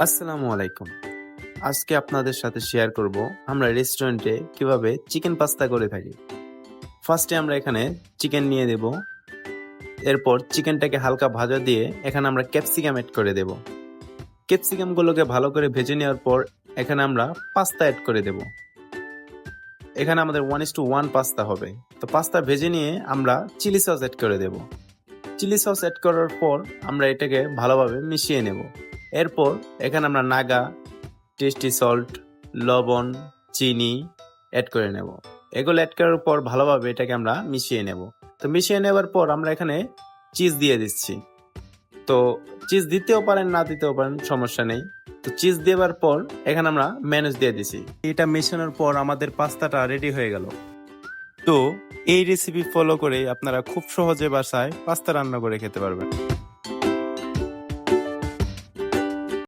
আসসালামু আলাইকুম। আজকে আপনাদের সাথে শেয়ার করব আমরা রেস্টুরেন্টে কিভাবে চিকেন পাস্তা করে থাকি। ফার্স্টে আমরা এখানে চিকেন নিয়ে দেব। এরপর চিকেনটাকে হালকা ভাজা দিয়ে এখানে আমরা ক্যাপসিকাম এড করে দেব। ক্যাপসিকামগুলোকে ভালো করে ভেজে নেওয়ার পর এখানে আমরা পাস্তা এড করে দেব। এখানে আমাদের 1:1 পাস্তা হবে। তো পাস্তা ভেজে নিয়ে আমরা চিলি সস এড করে দেব। চিলি সস এড করার পর আমরা এটাকে ভালোভাবে মিশিয়ে নেব। এরপর এখানে আমরা নাগা, টেস্টি সল্ট, লবণ, চিনি অ্যাড করে নেব। এগুলো অ্যাড করার পর ভালোভাবে এটাকে আমরা মিশিয়ে নেব। তো মিশিয়ে নেওয়ার পর আমরা এখানে চিজ দিয়ে দিচ্ছি। তো চিজ দিতেও পারেন, না দিতেও পারেন, সমস্যা নেই। তো চিজ দেওয়ার পর এখানে আমরা ম্যানেজ দিয়ে দিছি। এটা মেশানোর পর আমাদের পাস্তাটা রেডি হয়ে গেল। তো এই রেসিপি ফলো করে আপনারা খুব সহজে বাসায় পাস্তা রান্না করে খেতে পারবেন।